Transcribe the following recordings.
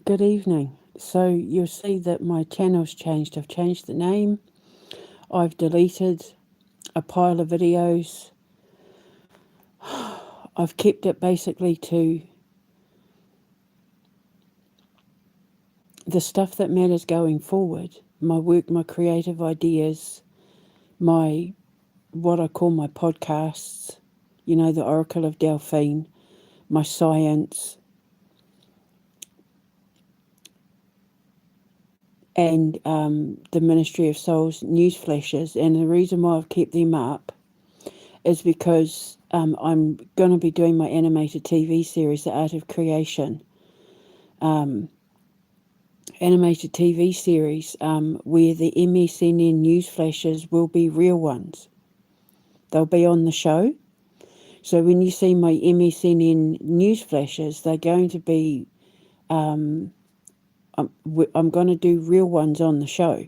Good evening. So you'll see that my channel's changed. I've changed the name. I've deleted a pile of videos. I've kept it basically to the stuff that matters going forward. My work, my creative ideas, my what I call my podcasts, the Oracle of Delphine, my science, and the Ministry of Souls news flashes. And the reason why I've kept them up is because I'm going to be doing my animated TV series, The Art of Creation. Animated TV series where the MSNN news flashes will be real ones. They'll be on the show. So when you see my MSNN news flashes, they're going to be, I'm going to do real ones on the show.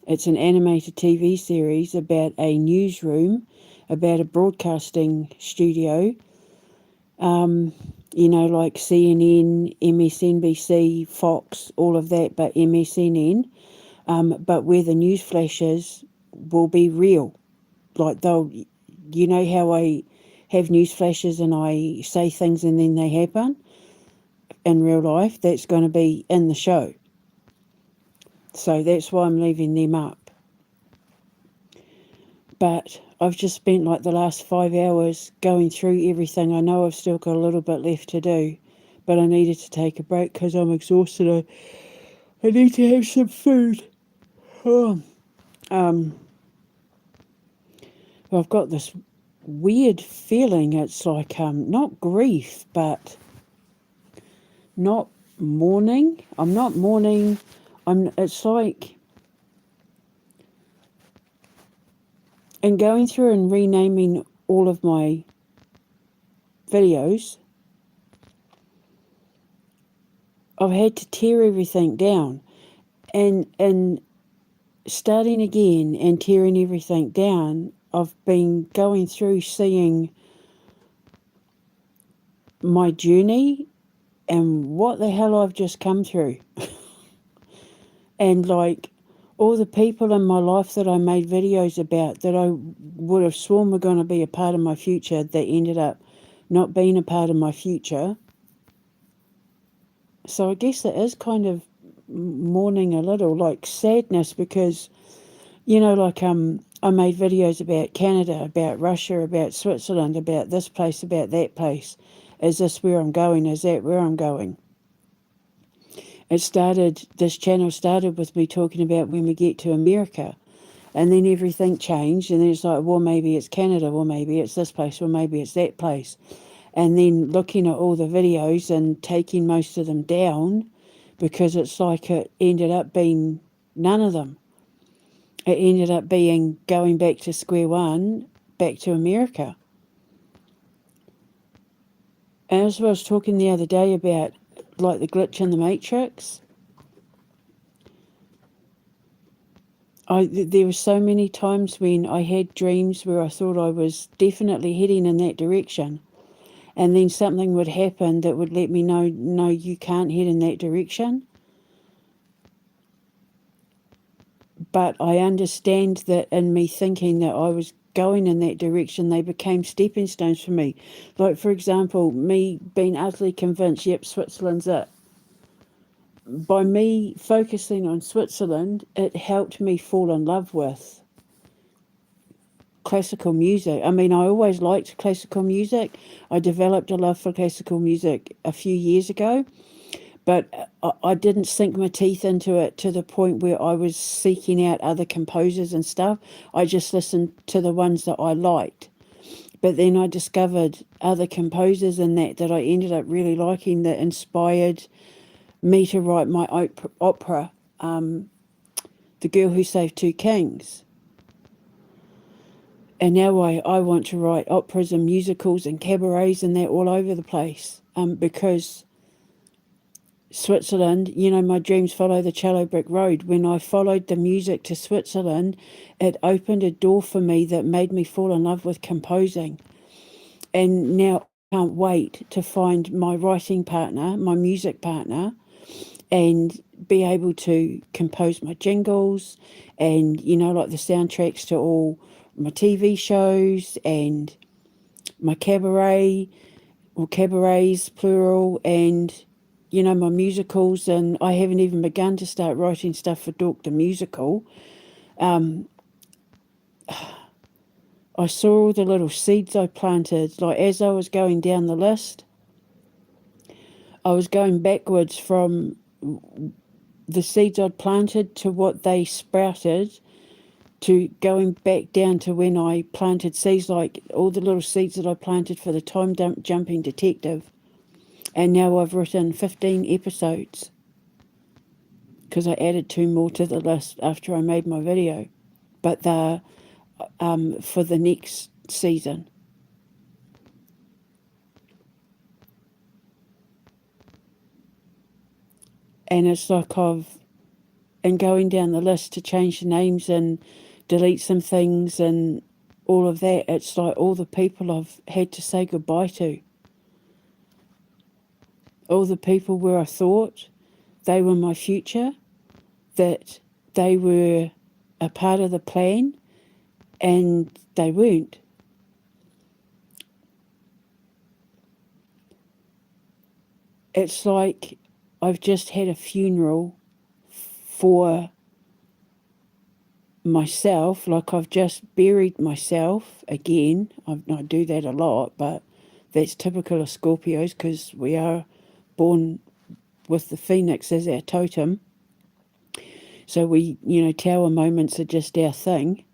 It's an animated TV series about a newsroom, about a broadcasting studio, like CNN, MSNBC, Fox, all of that, but MSNN, but where the news flashes will be real. Like how I have news flashes and I say things and then they happen in real life? That's going to be in the show. So that's why I'm leaving them up. But I've just spent like the last 5 hours going through everything. I know I've still got a little bit left to do, but I needed to take a break because I'm exhausted. I need to have some food. Oh, I've got this weird feeling. It's like not grief, but not mourning. I'm not mourning. It's like, and going through and renaming all of my videos, I've had to tear everything down, and starting again and tearing everything down. I've been going through seeing my journey and what the hell I've just come through. And like all the people in my life that I made videos about that I would have sworn were going to be a part of my future that ended up not being a part of my future. So I guess it is kind of mourning a little, like sadness, because, I made videos about Canada, about Russia, about Switzerland, about this place, about that place. Is this where I'm going? Is that where I'm going? This channel started with me talking about when we get to America. And then everything changed, and then it's like, well, maybe it's Canada, well, maybe it's this place, well, maybe it's that place. And then looking at all the videos and taking most of them down, because it's like it ended up being none of them. It ended up being going back to square one, back to America. And as I was talking the other day about like the glitch in the Matrix, there were so many times when I had dreams where I thought I was definitely heading in that direction. And then something would happen that would let me know, no, you can't head in that direction. But I understand that in me thinking that I was going in that direction, they became stepping stones for me. Like, for example, me being utterly convinced, yep, Switzerland's it. By me focusing on Switzerland, it helped me fall in love with classical music. I mean, I always liked classical music. I developed a love for classical music a few years ago, but I didn't sink my teeth into it to the point where I was seeking out other composers and stuff. I just listened to the ones that I liked. But then I discovered other composers in that I ended up really liking, that inspired me to write my opera, The Girl Who Saved Two Kings. And now I want to write operas and musicals and cabarets and that all over the place, because Switzerland, my dreams follow the cello brick road. When I followed the music to Switzerland, it opened a door for me that made me fall in love with composing. And now can't wait to find my writing partner, my music partner, and be able to compose my jingles and, like the soundtracks to all my TV shows and my cabaret or cabarets, plural, and, my musicals. And I haven't even begun to start writing stuff for Dork the Musical. I saw all the little seeds I planted. Like as I was going down the list, I was going backwards from the seeds I'd planted to what they sprouted to going back down to when I planted seeds, like all the little seeds that I planted for the time jumping detective. And now I've written 15 episodes because I added 2 more to the list after I made my video. But they're for the next season. And it's like and going down the list to change the names and delete some things and all of that, it's like all the people I've had to say goodbye to. All the people where I thought they were my future, that they were a part of the plan, and they weren't. It's like I've just had a funeral for myself, like I've just buried myself again. I do that a lot, but that's typical of Scorpios because we are born with the phoenix as our totem. So we, tower moments are just our thing.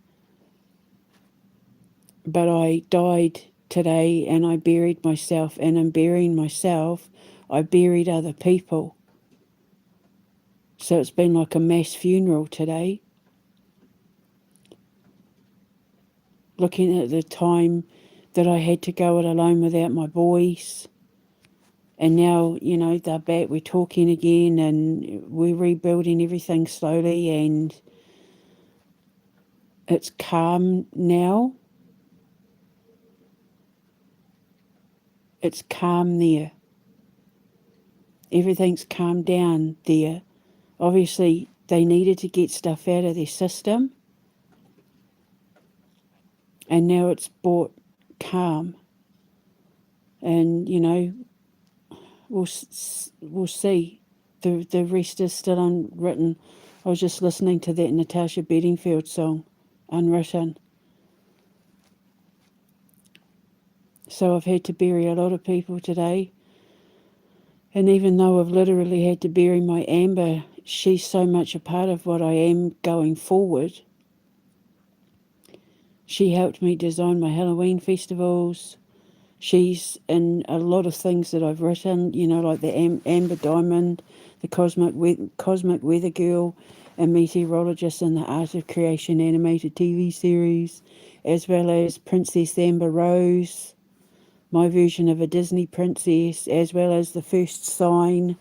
But I died today and I buried myself, and in burying myself, I buried other people. So it's been like a mass funeral today. Looking at the time that I had to go it alone without my boys. And now, they're back, we're talking again and we're rebuilding everything slowly, and it's calm now. It's calm there. Everything's calmed down there. Obviously, they needed to get stuff out of their system, and now it's brought calm. And, we'll see. The rest is still unwritten. I was just listening to that Natasha Bedingfield song, Unwritten. So I've had to bury a lot of people today. And even though I've literally had to bury my Amber, she's so much a part of what I am going forward. She helped me design my Halloween festivals. She's in a lot of things that I've written, like the Amber Diamond, the Cosmic Weather Girl, and Meteorologist in the Art of Creation animated TV series, as well as Princess Amber Rose, my version of a Disney princess, as well as the first sign.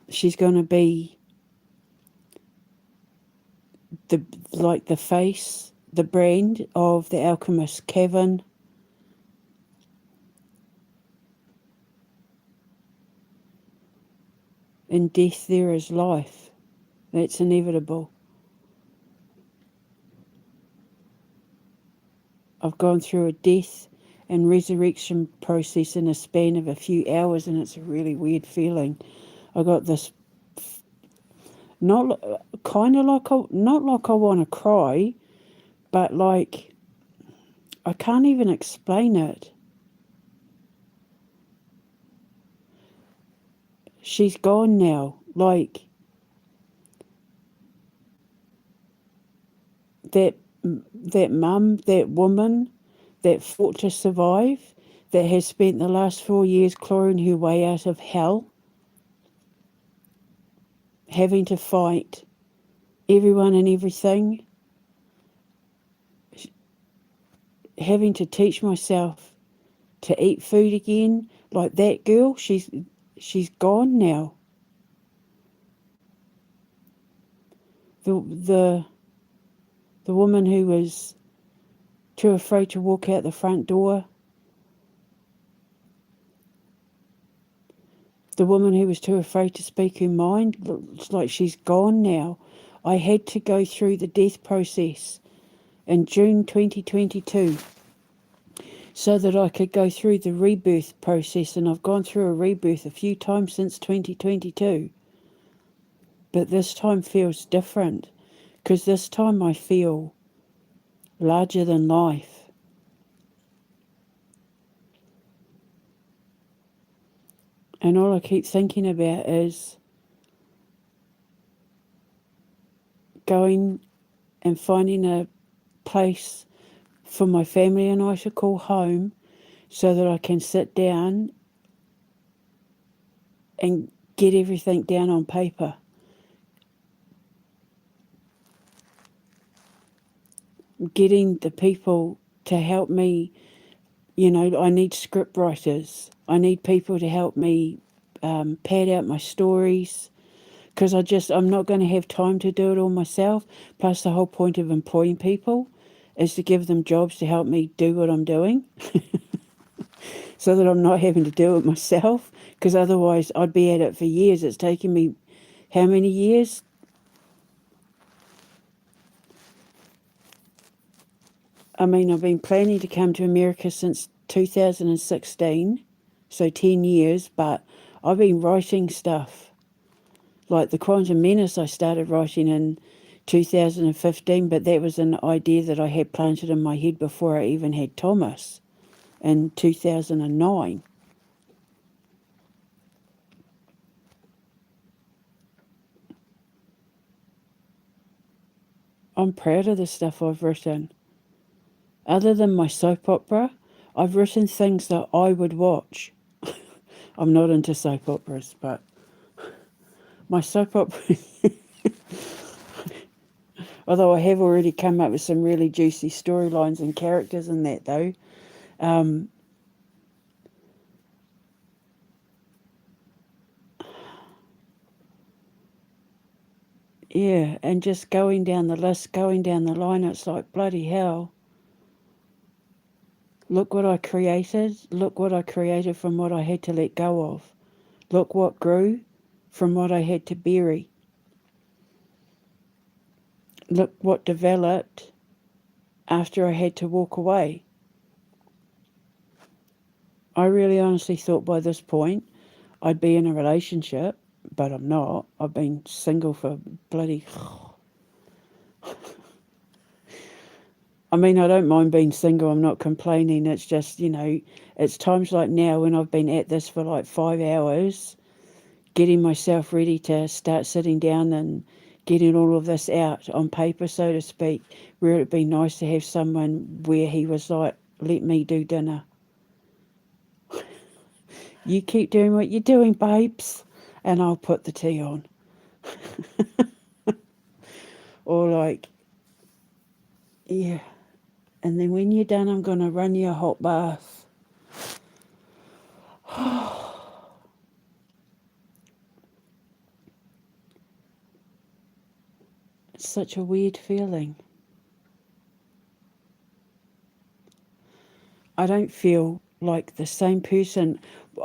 She's going to be the face, the brand of the alchemist Kevin. In death there is life. That's inevitable. I've gone through a death and resurrection process in a span of a few hours, and it's a really weird feeling. I got this, not like I want to cry, but like I can't even explain it. She's gone now. Like that mum, that woman that fought to survive, that has spent the last 4 years clawing her way out of hell, having to fight everyone and everything, having to teach myself to eat food again, like that girl, she's gone now. The woman who was too afraid to walk out the front door The woman who was too afraid to speak her mind, it's like she's gone now. I had to go through the death process in June 2022 so that I could go through the rebirth process, and I've gone through a rebirth a few times since 2022. But this time feels different, because this time I feel larger than life. And all I keep thinking about is going and finding a place for my family and I to call home so that I can sit down and get everything down on paper. Getting the people to help me, I need script writers. I need people to help me pad out my stories, because I'm not going to have time to do it all myself. Plus, the whole point of employing people is to give them jobs to help me do what I'm doing so that I'm not having to do it myself, because otherwise I'd be at it for years. It's taken me how many years? I've been planning to come to America since 2016, so 10 years, but I've been writing stuff. Like the Quantum Menace I started writing in 2015, but that was an idea that I had planted in my head before I even had Thomas in 2009. I'm proud of the stuff I've written. Other than my soap opera, I've written things that I would watch. I'm not into soap operas, but my soap opera, although I have already come up with some really juicy storylines and characters in that though. Yeah, and just going down the list, going down the line, it's like, bloody hell. Look what I created. Look what I created from what I had to let go of. Look what grew from what I had to bury. Look what developed after I had to walk away. I really honestly thought by this point I'd be in a relationship, but I'm not. I've been single for bloody... I don't mind being single. I'm not complaining. It's just, it's times like now when I've been at this for like 5 hours, getting myself ready to start sitting down and getting all of this out on paper, so to speak, where it'd be nice to have someone where he was like, let me do dinner. You keep doing what you're doing, babes, and I'll put the tea on. Or like, yeah. And then when you're done, I'm going to run you a hot bath. It's such a weird feeling. I don't feel like the same person.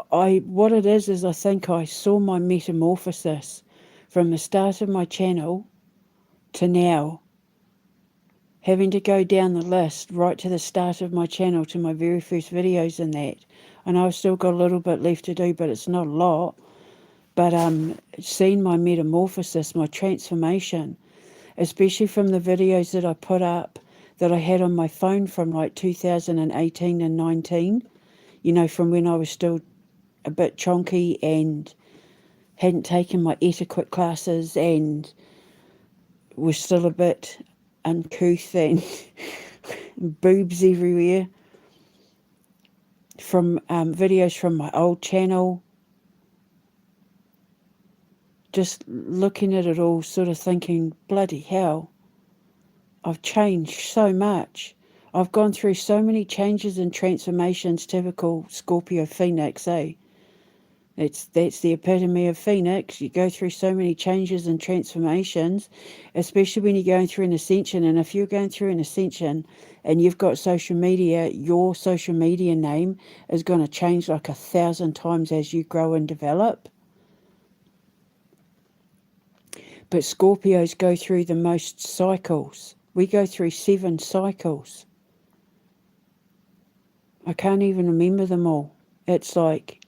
What it is I think I saw my metamorphosis from the start of my channel to now, having to go down the list right to the start of my channel to my very first videos and that. And I've still got a little bit left to do, but it's not a lot. But seeing my metamorphosis, my transformation, especially from the videos that I put up that I had on my phone from like 2018 and 19, from when I was still a bit chonky and hadn't taken my etiquette classes and was still a bit uncouth and boobs everywhere, from videos from my old channel. Just looking at it all, sort of thinking, bloody hell, I've changed so much. I've gone through so many changes and transformations, typical Scorpio Phoenix, eh? That's the epitome of Phoenix. You go through so many changes and transformations, especially when you're going through an ascension. And if you're going through an ascension and you've got social media, your social media name is going to change like 1,000 times as you grow and develop. But Scorpios go through the most cycles. We go through 7 cycles. I can't even remember them all. It's like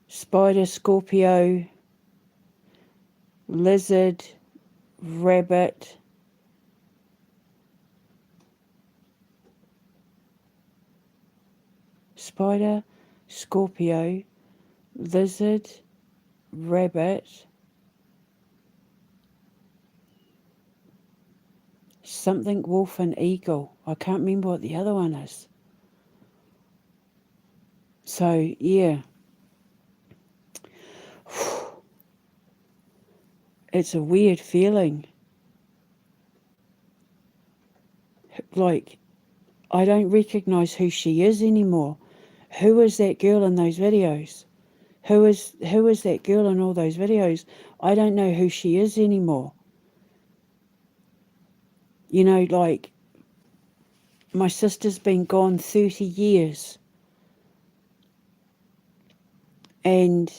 spider, Scorpio, lizard, rabbit, spider, Scorpio, lizard, rabbit, something wolf and eagle. I can't remember what the other one is. So, yeah. It's a weird feeling. Like, I don't recognise who she is anymore. Who is that girl in those videos? Who is that girl in all those videos? I don't know who she is anymore. You know, like, my sister's been gone 30 years. And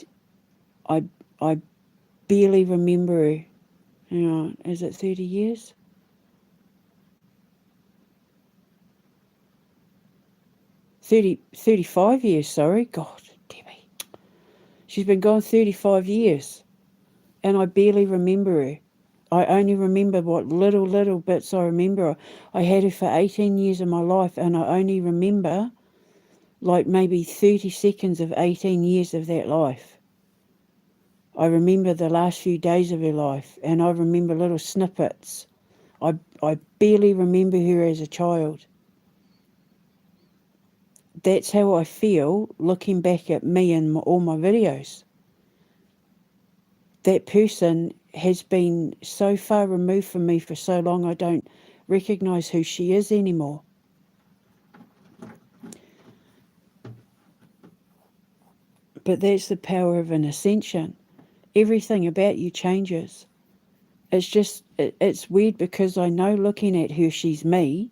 I barely remember her. Hang on, is it 30 years? 35 years, sorry. God, Debbie. She's been gone 35 years. And I barely remember her. I only remember what little bits I remember. I had her for 18 years of my life, and I only remember like maybe 30 seconds of 18 years of that life. I remember the last few days of her life, and I remember little snippets. I barely remember her as a child. That's how I feel looking back at me and all my videos. That person has been so far removed from me for so long, I don't recognise who she is anymore. But that's the power of an ascension. Everything about you changes. It's just, it's weird because I know looking at her, she's me.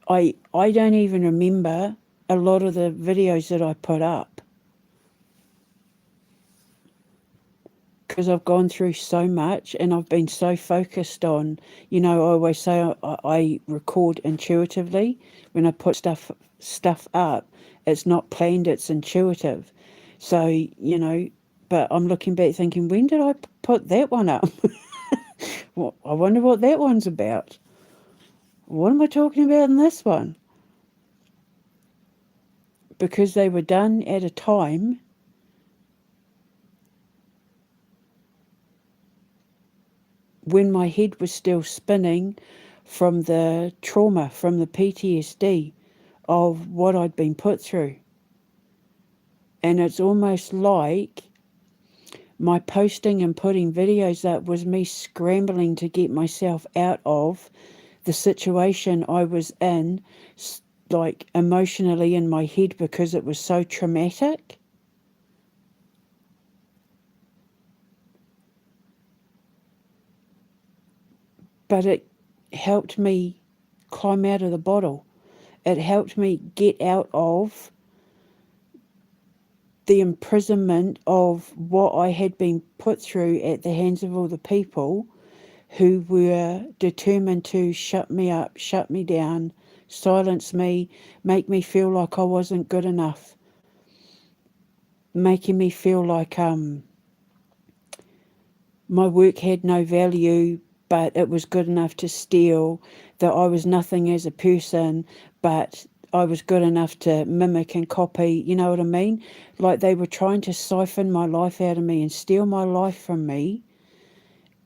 I don't even remember a lot of the videos that I put up. Because I've gone through so much and I've been so focused on, you know, I always say I record intuitively. When I put stuff up, it's not planned, it's intuitive. So, you know, but I'm looking back thinking, when did I put that one up? Well, I wonder what that one's about. What am I talking about in this one? Because they were done at a time when my head was still spinning from the trauma, from the PTSD of what I'd been put through. And it's almost like my posting and putting videos up was me scrambling to get myself out of the situation I was in, like emotionally in my head, because it was so traumatic. But it helped me climb out of the bottle. It helped me get out of the imprisonment of what I had been put through at the hands of all the people who were determined to shut me up, shut me down, silence me, make me feel like I wasn't good enough, making me feel like my work had no value, but it was good enough to steal, that I was nothing as a person, but I was good enough to mimic and copy, you know what I mean? Like they were trying to siphon my life out of me and steal my life from me,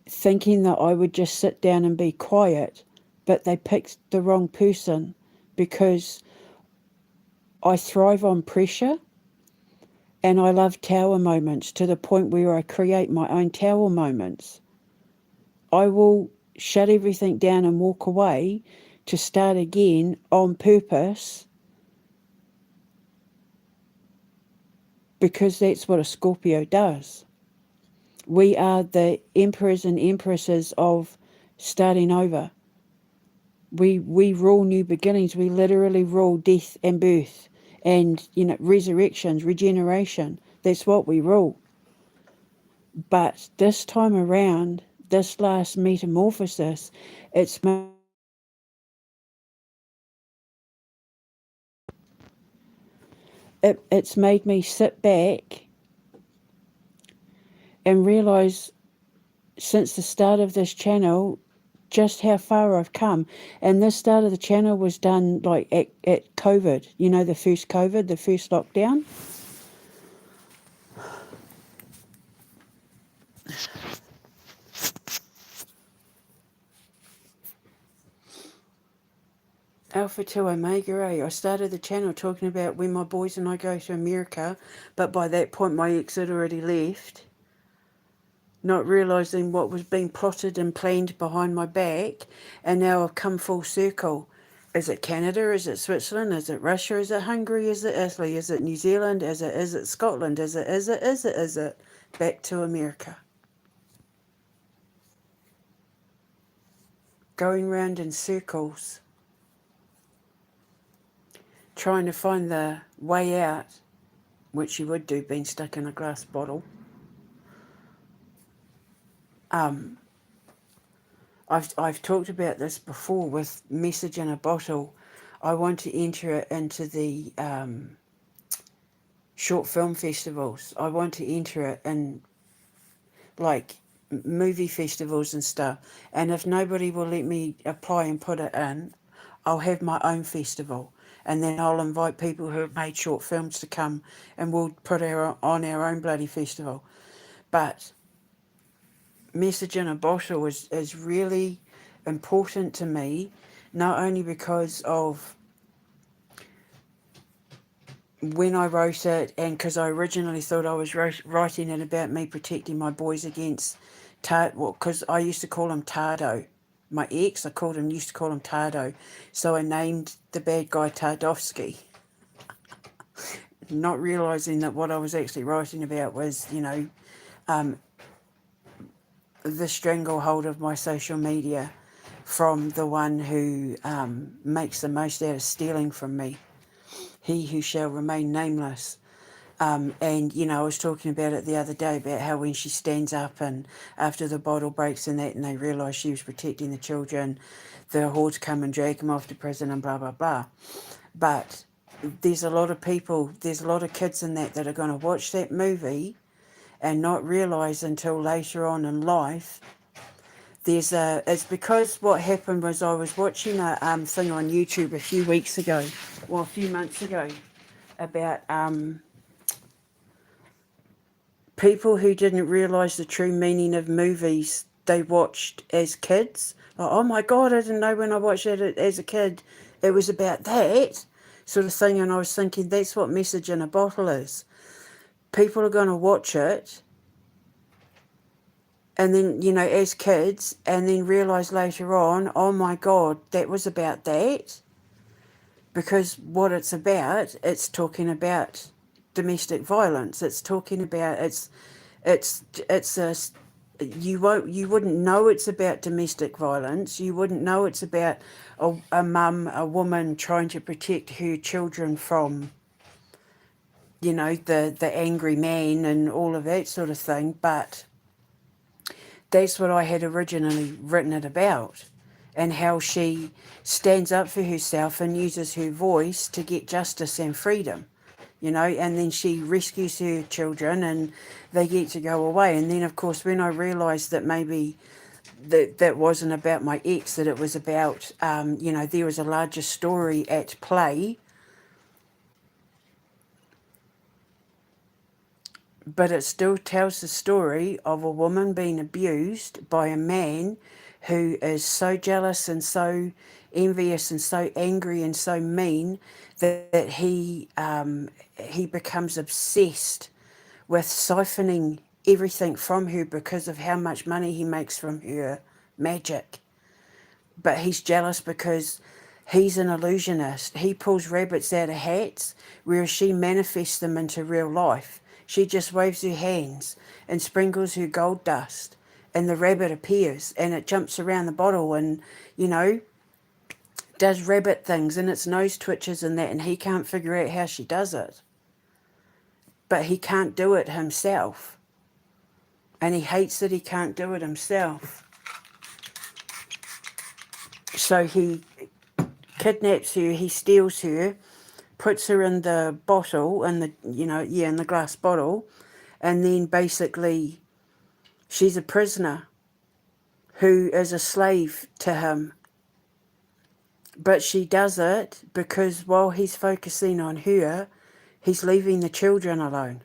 thinking that I would just sit down and be quiet, but they picked the wrong person, because I thrive on pressure and I love tower moments to the point where I create my own tower moments. I will shut everything down and walk away to start again on purpose, because that's what a Scorpio does. We are the emperors and empresses of starting over. We rule new beginnings. We literally rule death and birth and, you know, resurrections, regeneration. That's what we rule. But this time around, this last metamorphosis, it's it's made me sit back and realize since the start of this channel just how far I've come. And this start of the channel was done like at COVID, you know, the first COVID, the first lockdown. Alpha to Omega, I started the channel talking about when my boys and I go to America, but by that point my ex had already left, not realising what was being plotted and planned behind my back, and now I've come full circle. Is it Canada? Is it Switzerland? Is it Russia? Is it Hungary? Is it Italy? Is it New Zealand? Is it Scotland? Is it back to America? Going round in circles, trying to find the way out, which you would do being stuck in a glass bottle. I've talked about this before with Message in a Bottle. I want to enter it into the short film festivals. I want to enter it in like movie festivals and stuff. And if nobody will let me apply and put it in, I'll have my own festival. And then I'll invite people who have made short films to come and we'll put on our own bloody festival. But Message in a Bottle is really important to me, not only because of when I wrote it and because I originally thought I was writing it about me protecting my boys against because I used to call him Tardo. My ex, used to call him Tardo. So I named the bad guy Tardovsky, not realising that what I was actually writing about was, the stranglehold of my social media from the one who makes the most out of stealing from me. He who shall remain nameless. And, I was talking about it the other day about how when she stands up and after the bottle breaks and that and they realise she was protecting the children, the hordes come and drag him off to prison and blah, blah, blah. But there's a lot of kids in that are going to watch that movie and not realise until later on in life. It's because what happened was I was watching a thing on YouTube a few months ago, about people who didn't realise the true meaning of movies they watched as kids. Like, oh my God, I didn't know when I watched it as a kid it was about that sort of thing. And I was thinking that's what Message in a Bottle is. People are going to watch it and then, as kids, and then realise later on, oh my God, that was about that. Because what it's talking about domestic violence. It's talking about, it's a, you wouldn't know it's about domestic violence. You wouldn't know it's about a woman trying to protect her children from, the angry man and all of that sort of thing. But that's what I had originally written it about, and how she stands up for herself and uses her voice to get justice and freedom, and then she rescues her children and they get to go away. And then, of course, when I realised that maybe that wasn't about my ex, that it was about, there was a larger story at play. But it still tells the story of a woman being abused by a man who is so jealous and so envious and so angry and so mean that he becomes obsessed with siphoning everything from her because of how much money he makes from her magic. But he's jealous because he's an illusionist. He pulls rabbits out of hats, whereas she manifests them into real life. She just waves her hands and sprinkles her gold dust, and the rabbit appears and it jumps around the bottle and, does rabbit things and its nose twitches and that, and he can't figure out how she does it. But he can't do it himself. and he hates that he can't do it himself. So he kidnaps her, he steals her, puts her in the bottle, in the, in the glass bottle, and then basically she's a prisoner who is a slave to him. But she does it because while he's focusing on her, he's leaving the children alone.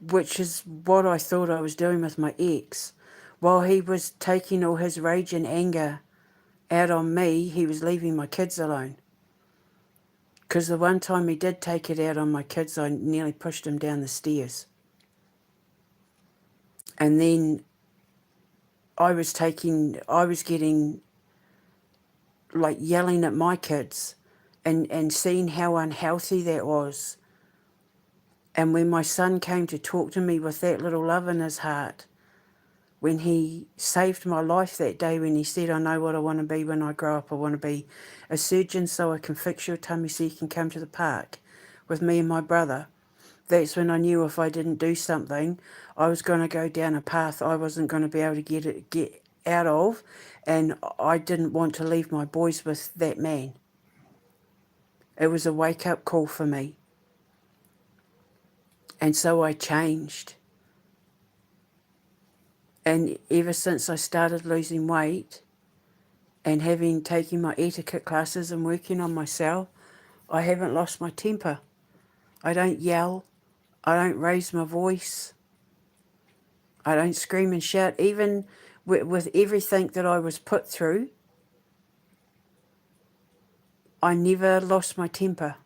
Which is what I thought I was doing with my ex. While he was taking all his rage and anger out on me, he was leaving my kids alone. Because the one time he did take it out on my kids, I nearly pushed him down the stairs. And then I was getting like yelling at my kids and seeing how unhealthy that was. And when my son came to talk to me with that little love in his heart, when he saved my life that day, when he said, I know what I want to be when I grow up. I want to be a surgeon so I can fix your tummy so you can come to the park with me and my brother. That's when I knew if I didn't do something, I was going to go down a path I wasn't going to be able to get out of, and I didn't want to leave my boys with that man. It was a wake-up call for me. And so I changed. And ever since I started losing weight and taking my etiquette classes and working on myself, I haven't lost my temper. I don't yell. I don't raise my voice. I don't scream and shout. Even with everything that I was put through, I never lost my temper.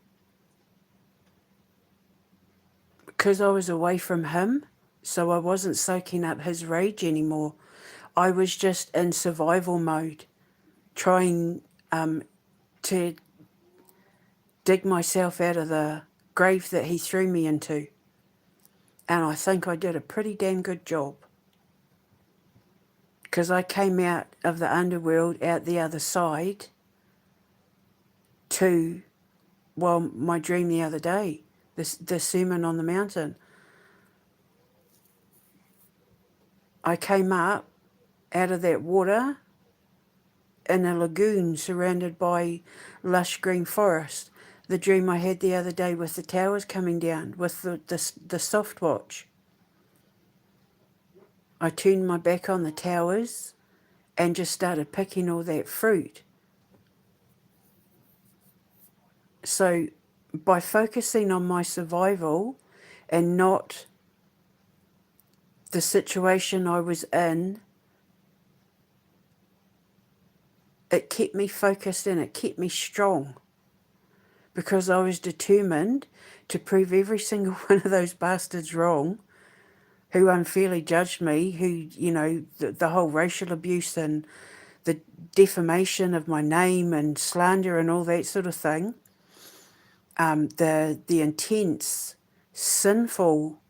Because I was away from him, so I wasn't soaking up his rage anymore. I was just in survival mode, trying to dig myself out of the grave that he threw me into. And I think I did a pretty damn good job. Because I came out of the underworld out the other side to, my dream the other day, the Sermon on the Mountain. I came up out of that water in a lagoon surrounded by lush green forest. The dream I had the other day with the towers coming down, with the soft watch. I turned my back on the towers and just started picking all that fruit. So by focusing on my survival and not the situation I was in, it kept me focused and it kept me strong, because I was determined to prove every single one of those bastards wrong who unfairly judged me, who, the whole racial abuse and the defamation of my name and slander and all that sort of thing, the intense, sinful,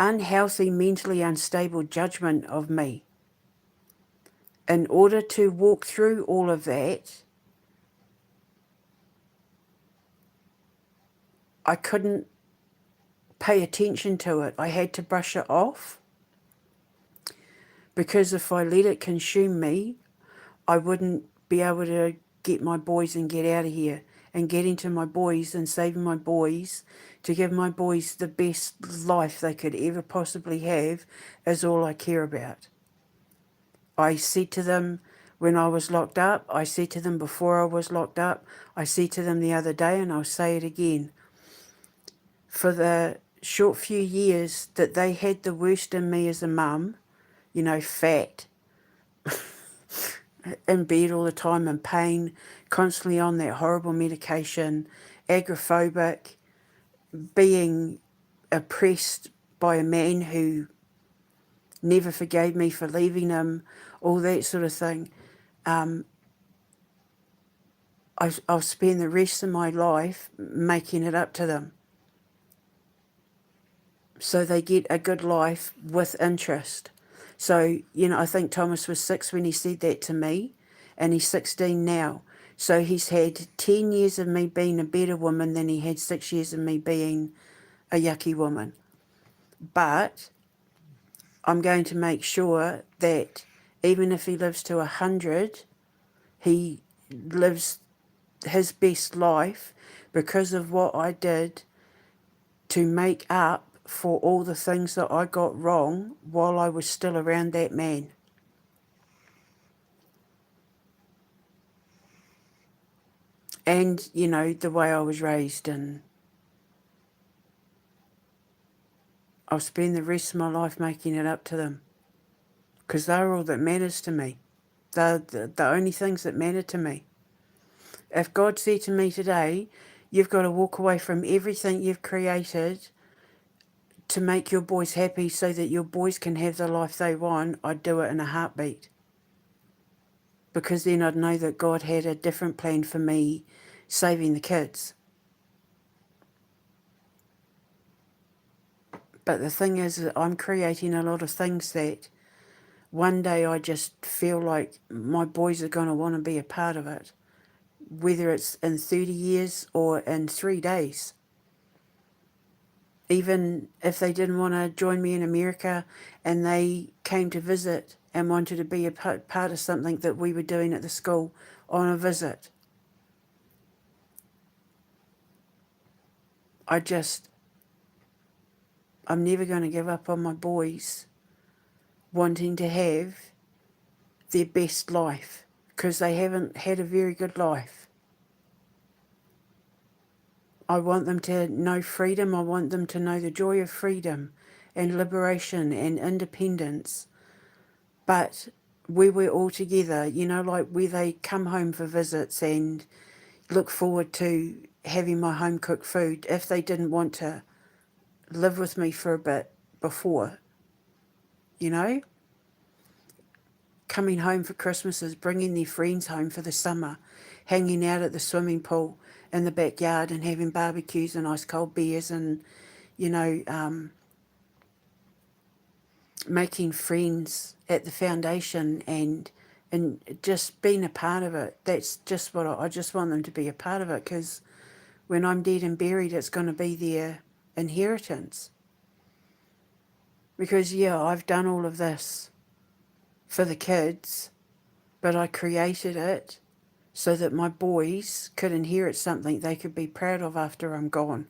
unhealthy, mentally unstable judgment of me. In order to walk through all of that, I couldn't pay attention to it. I had to brush it off, because if I let it consume me, I wouldn't be able to get my boys and get out of here and get into my boys and save my boys, to give my boys the best life they could ever possibly have, is all I care about. I said to them when I was locked up, I said to them before I was locked up, I said to them the other day, and I'll say it again. For the short few years that they had the worst in me as a mum, fat, in bed all the time, in pain, constantly on that horrible medication, agoraphobic, being oppressed by a man who never forgave me for leaving him, all that sort of thing. I'll spend the rest of my life making it up to them, so they get a good life with interest. So, I think Thomas was 6 when he said that to me, and he's 16 now. So he's had 10 years of me being a better woman than he had 6 years of me being a yucky woman. But I'm going to make sure that even if he lives to 100, he lives his best life because of what I did to make up for all the things that I got wrong while I was still around that man. And, you know, the way I was raised, and I'll spend the rest of my life making it up to them because they're all that matters to me. They're the only things that matter to me. If God said to me today, you've got to walk away from everything you've created to make your boys happy so that your boys can have the life they want, I'd do it in a heartbeat. Because then I'd know that God had a different plan for me saving the kids. But the thing is that I'm creating a lot of things that one day I just feel like my boys are going to want to be a part of it, whether it's in 30 years or in 3 days. Even if they didn't want to join me in America and they came to visit and wanted to be a part of something that we were doing at the school on a visit. I'm never going to give up on my boys wanting to have their best life because they haven't had a very good life. I want them to know freedom. I want them to know the joy of freedom and liberation and independence. But where we're all together, you know, like where they come home for visits and look forward to having my home cooked food if they didn't want to live with me for a bit before, you know. Coming home for Christmases, bringing their friends home for the summer, hanging out at the swimming pool in the backyard and having barbecues and ice cold beers and, you know, making friends at the foundation and just being a part of it. That's just what I just want them to be a part of it because when I'm dead and buried, it's going to be their inheritance. Because, yeah, I've done all of this for the kids, but I created it so that my boys could inherit something they could be proud of after I'm gone.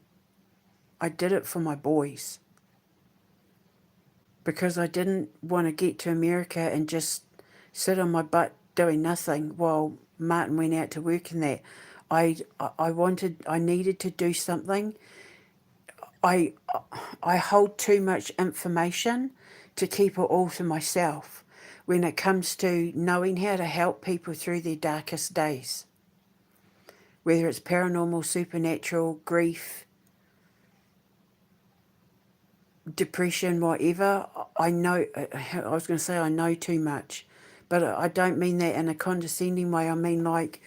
I did it for my boys because I didn't want to get to America and just sit on my butt doing nothing while Martin went out to work and that. I needed to do something. I hold too much information to keep it all to myself when it comes to knowing how to help people through their darkest days. Whether it's paranormal, supernatural, grief, depression, whatever, I know, I was going to say I know too much, but I don't mean that in a condescending way. I mean like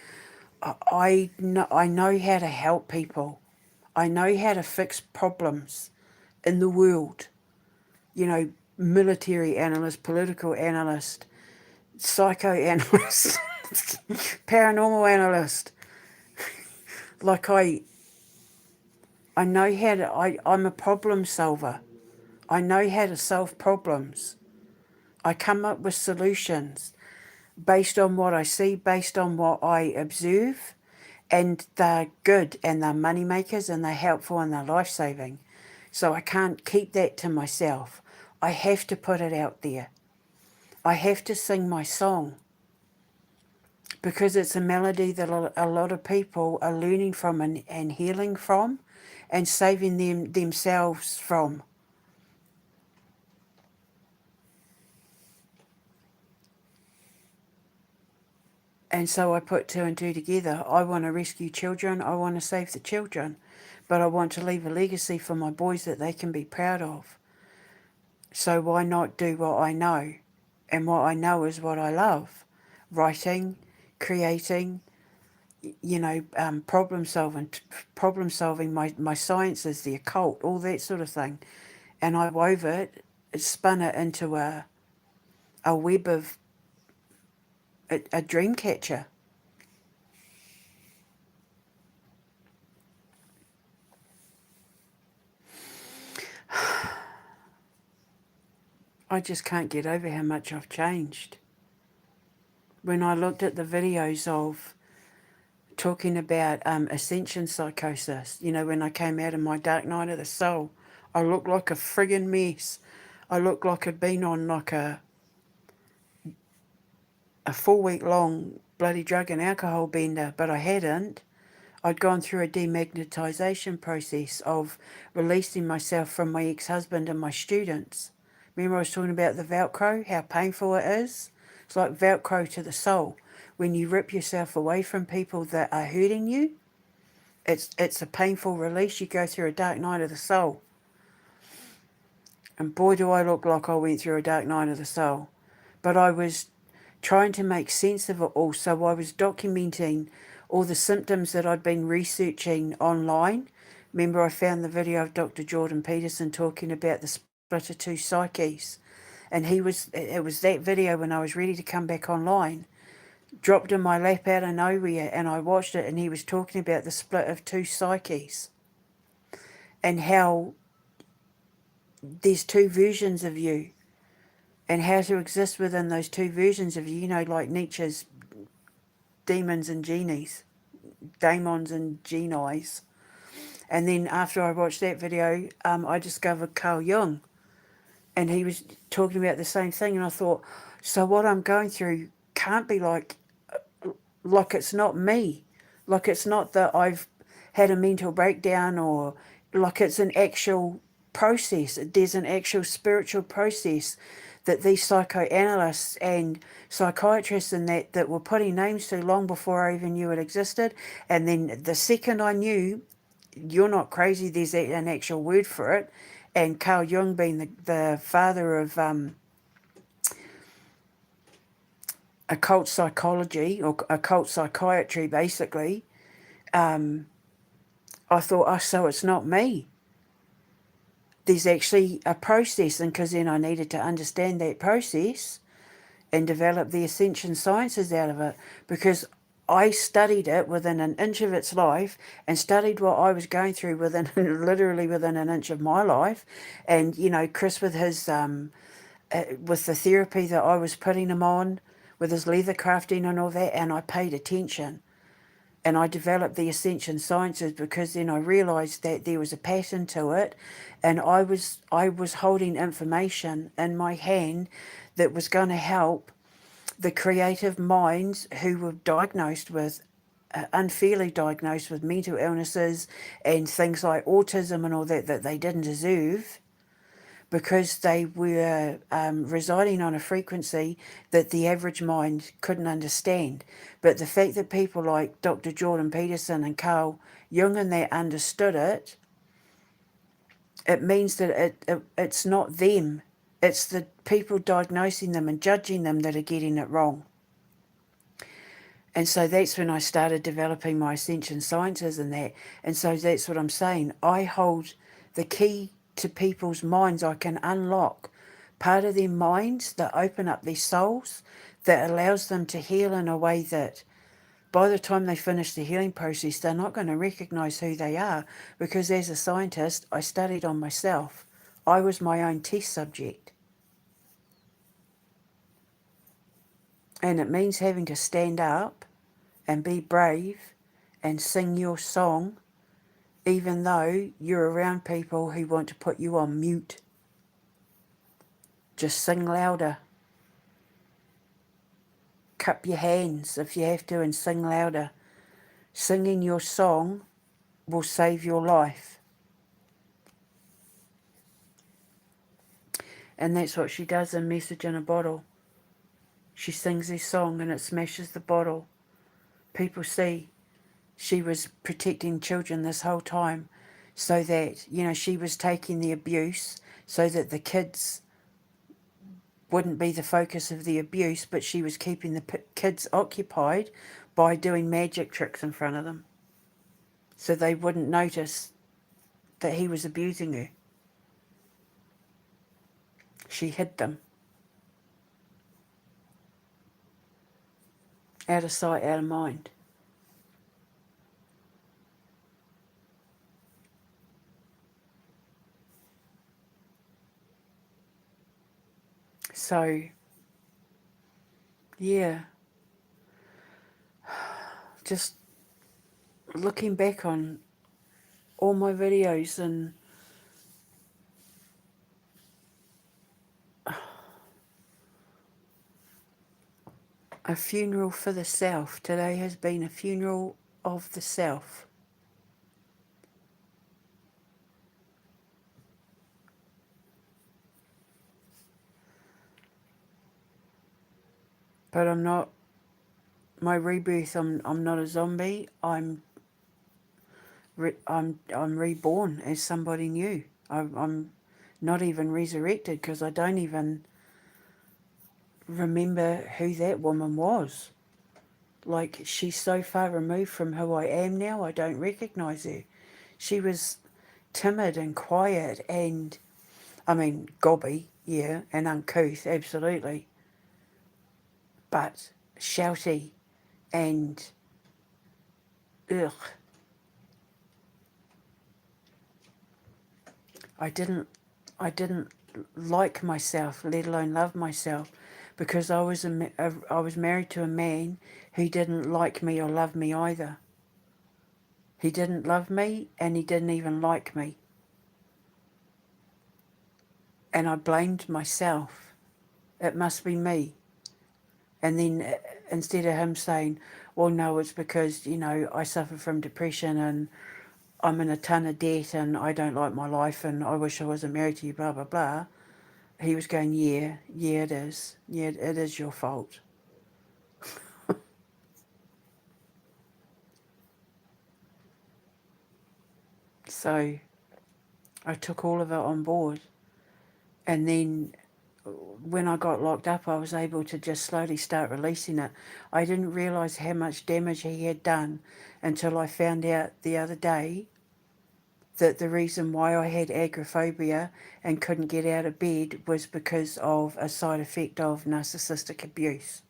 I know how to help people. I know how to fix problems in the world. You know, military analyst, political analyst, psychoanalyst, paranormal analyst. Like I know how to, I'm a problem solver. I know how to solve problems. I come up with solutions based on what I see, based on what I observe, and they're good and they're money makers and they're helpful and they're life-saving. So I can't keep that to myself. I have to put it out there. I have to sing my song because it's a melody that a lot of people are learning from and healing from and saving themselves from. And so I put two and two together. I want to rescue children. I want to save the children. But I want to leave a legacy for my boys that they can be proud of. So why not do what I know? And what I know is what I love. Writing, creating, you know, problem solving, my sciences, the occult, all that sort of thing. And I wove it, spun it into a web of a dream catcher. I just can't get over how much I've changed. When I looked at the videos of talking about ascension psychosis, you know, when I came out of my dark night of the soul, I looked like a friggin' mess. I looked like I'd been on like a 4 week long bloody drug and alcohol bender, but I hadn't. I'd gone through a demagnetization process of releasing myself from my ex-husband and my students. Remember I was talking about the Velcro, how painful it is? It's like Velcro to the soul. When you rip yourself away from people that are hurting you, it's a painful release. You go through a dark night of the soul. And boy, do I look like I went through a dark night of the soul. But I was trying to make sense of it all. So I was documenting all the symptoms that I'd been researching online. Remember, I found the video of Dr. Jordan Peterson talking about the split of two psyches. And it was that video when I was ready to come back online, dropped in my lap out of nowhere, and I watched it, and he was talking about the split of two psyches and how there's two versions of you and how to exist within those two versions of you, you know, like Nietzsche's demons and genies, daemons and genies. And then after I watched that video, I discovered Carl Jung, and he was talking about the same thing. And I thought, so what I'm going through can't be like it's not me, like it's not that I've had a mental breakdown, or like it's an actual process. There's an actual spiritual process that these psychoanalysts and psychiatrists and that were putting names to long before I even knew it existed. And then the second I knew, you're not crazy, there's an actual word for it. And Carl Jung being the father of occult psychology or occult psychiatry, basically, I thought, oh, so it's not me. There's actually a process, and because then I needed to understand that process and develop the ascension sciences out of it, because I studied it within an inch of its life and studied what I was going through within literally within an inch of my life. And, you know, Chris with his with the therapy that I was putting him on, with his leather crafting and all that, and I paid attention. And I developed the ascension sciences because then I realised that there was a pattern to it, and I was holding information in my hand that was going to help the creative minds who were diagnosed with unfairly diagnosed with mental illnesses and things like autism and all that they didn't deserve, because they were residing on a frequency that the average mind couldn't understand. But the fact that people like Dr. Jordan Peterson and Carl Jung and they understood it, it means that it's not them. It's the people diagnosing them and judging them that are getting it wrong. And so that's when I started developing my ascension sciences and that. And so that's what I'm saying. I hold the key to people's minds. I can unlock part of their minds that open up their souls, that allows them to heal in a way that by the time they finish the healing process, they're not going to recognize who they are, because as a scientist, I studied on myself. I was my own test subject. And it means having to stand up and be brave and sing your song, even though you're around people who want to put you on mute. Just sing louder. Cup your hands if you have to and sing louder. Singing your song will save your life. And that's what she does in Message in a Bottle. She sings this song and it smashes the bottle. People see she was protecting children this whole time, so that, you know, she was taking the abuse so that the kids wouldn't be the focus of the abuse, but she was keeping the kids occupied by doing magic tricks in front of them so they wouldn't notice that he was abusing her. She hid them. Out of sight, out of mind. So, yeah, just looking back on all my videos and a funeral for the self. Today has been a funeral of the self. But I'm not my rebirth. I'm not a zombie. I'm reborn as somebody new. I'm not even resurrected because I don't even remember who that woman was. Like, she's so far removed from who I am now, I don't recognise her. She was timid and quiet and, I mean, gobby, yeah, and uncouth, absolutely, but shouty and, ugh. I didn't, I didn't like myself, let alone love myself, because I was married to a man who didn't like me or love me either. He didn't love me and he didn't even like me. And I blamed myself. It must be me. And then instead of him saying, well, no, it's because, I suffer from depression and I'm in a ton of debt and I don't like my life and I wish I wasn't married to you, blah, blah, blah. He was going, yeah, it is. Yeah, it is your fault. So I took all of it on board. And then when I got locked up, I was able to just slowly start releasing it. I didn't realise how much damage he had done until I found out the other day that the reason why I had agoraphobia and couldn't get out of bed was because of a side effect of narcissistic abuse.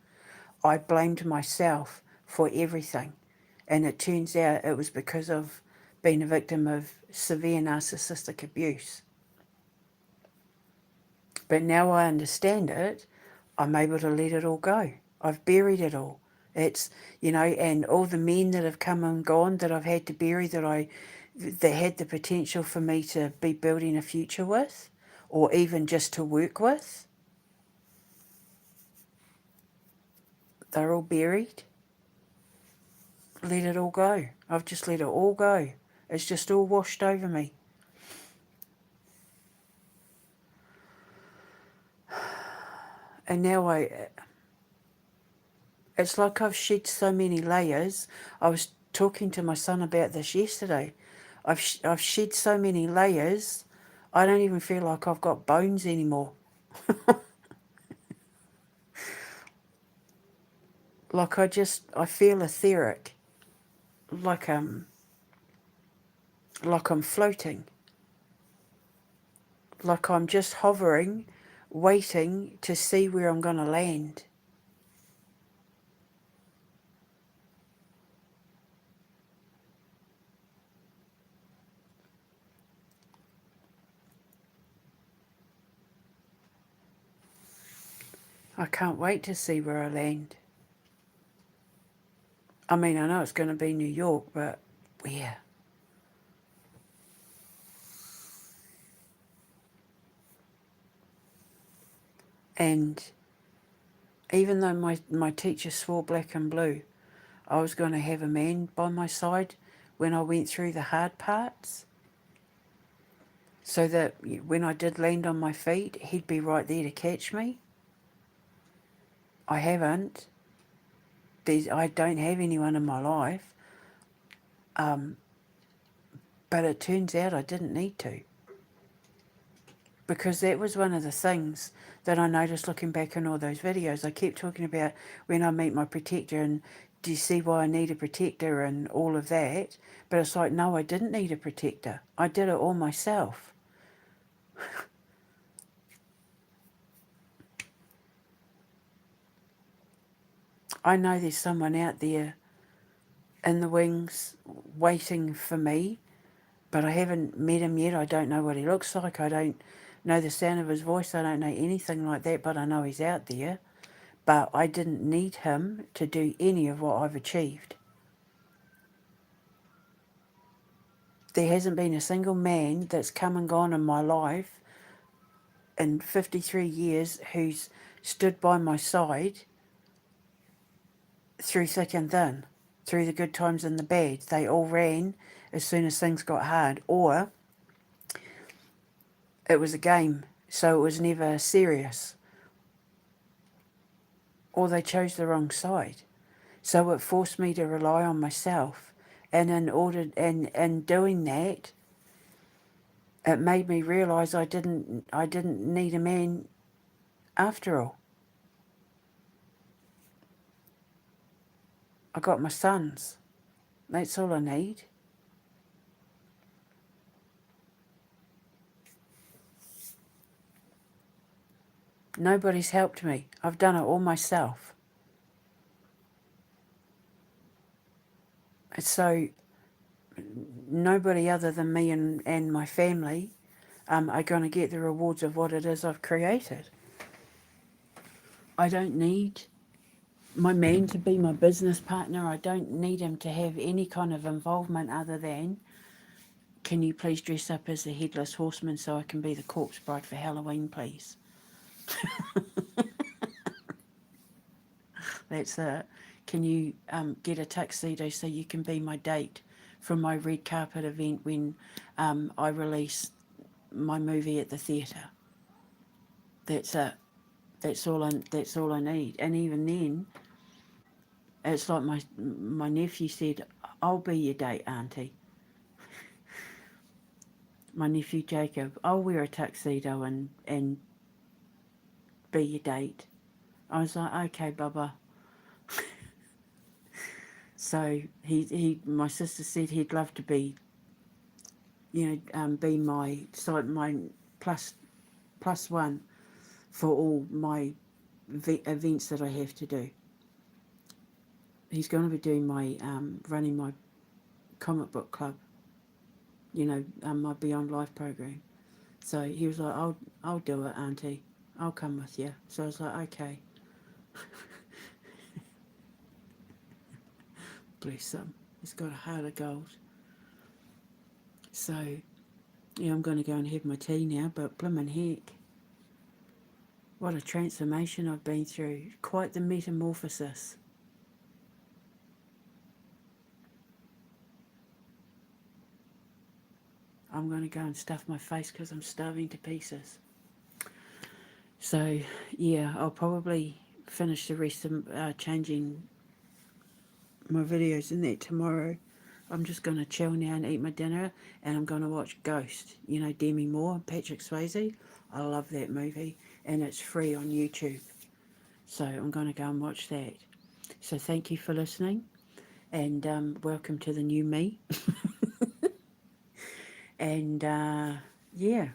I blamed myself for everything, and it turns out it was because of being a victim of severe narcissistic abuse. But now I understand it, I'm able to let it all go. I've buried it all. It's, and all the men that have come and gone that I've had to bury that had the potential for me to be building a future with, or even just to work with, they're all buried. Let it all go. I've just let it all go. It's just all washed over me. And now it's like I've shed so many layers. I was talking to my son about this yesterday. I've shed so many layers, I don't even feel like I've got bones anymore. Like I feel etheric, like like I'm floating, like I'm just hovering, waiting to see where I'm going to land. I can't wait to see where I land. I mean, I know it's going to be New York, but where? And even though my teacher swore black and blue, I was going to have a man by my side when I went through the hard parts, so that when I did land on my feet, he'd be right there to catch me. I haven't. I don't have anyone in my life, but it turns out I didn't need to. Because that was one of the things that I noticed looking back on all those videos. I kept talking about when I meet my protector and do you see why I need a protector and all of that? But it's like, no, I didn't need a protector. I did it all myself. I know there's someone out there in the wings waiting for me, but I haven't met him yet. I don't know what he looks like. I don't know the sound of his voice. I don't know anything like that, but I know he's out there. But I didn't need him to do any of what I've achieved. There hasn't been a single man that's come and gone in my life in 53 years who's stood by my side through thick and thin, through the good times and the bad. They all ran as soon as things got hard, or it was a game, so it was never serious, or they chose the wrong side. So it forced me to rely on myself, and in doing that, it made me realise I didn't need a man after all. I got my sons. That's all I need. Nobody's helped me. I've done it all myself. So nobody other than me and my family are going to get the rewards of what it is I've created. I don't need my man to be my business partner. I don't need him to have any kind of involvement other than, can you please dress up as the headless horseman so I can be the corpse bride for Halloween, please? That's it. Can you get a tuxedo so you can be my date from my red carpet event when I release my movie at the theatre? That's it. That's all I need. And even then, it's like my nephew said, I'll be your date, Auntie. My nephew Jacob, I'll wear a tuxedo and be your date. I was like, okay, Bubba. So my sister said he'd love to be, be my plus one for all my events that I have to do. He's going to be doing my running my comic book club, my Beyond Life program. So he was like, I'll do it, Auntie. I'll come with you. So I was like, okay. Bless him. He's got a heart of gold. So, yeah, I'm going to go and have my tea now, but blimmin' heck, what a transformation I've been through. Quite the metamorphosis. I'm going to go and stuff my face because I'm starving to pieces. So, yeah, I'll probably finish the rest of changing my videos in that tomorrow. I'm just going to chill now and eat my dinner, and I'm going to watch Ghost. Demi Moore, Patrick Swayze. I love that movie, and it's free on YouTube. So I'm going to go and watch that. So thank you for listening, and welcome to the new me. And yeah,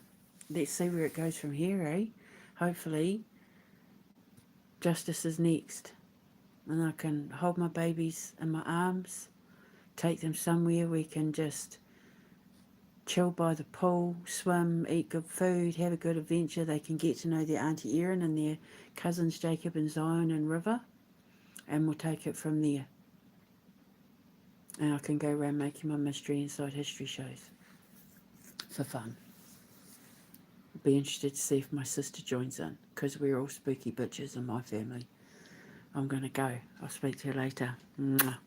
let's see where it goes from here, eh? Hopefully, justice is next, and I can hold my babies in my arms, take them somewhere we can just chill by the pool, swim, eat good food, have a good adventure. They can get to know their Auntie Erin and their cousins Jacob and Zion and River, and we'll take it from there. And I can go around making my mystery inside history shows for fun. I'll be interested to see if my sister joins in, because we're all spooky bitches in my family. I'm going to go. I'll speak to you later. Mwah.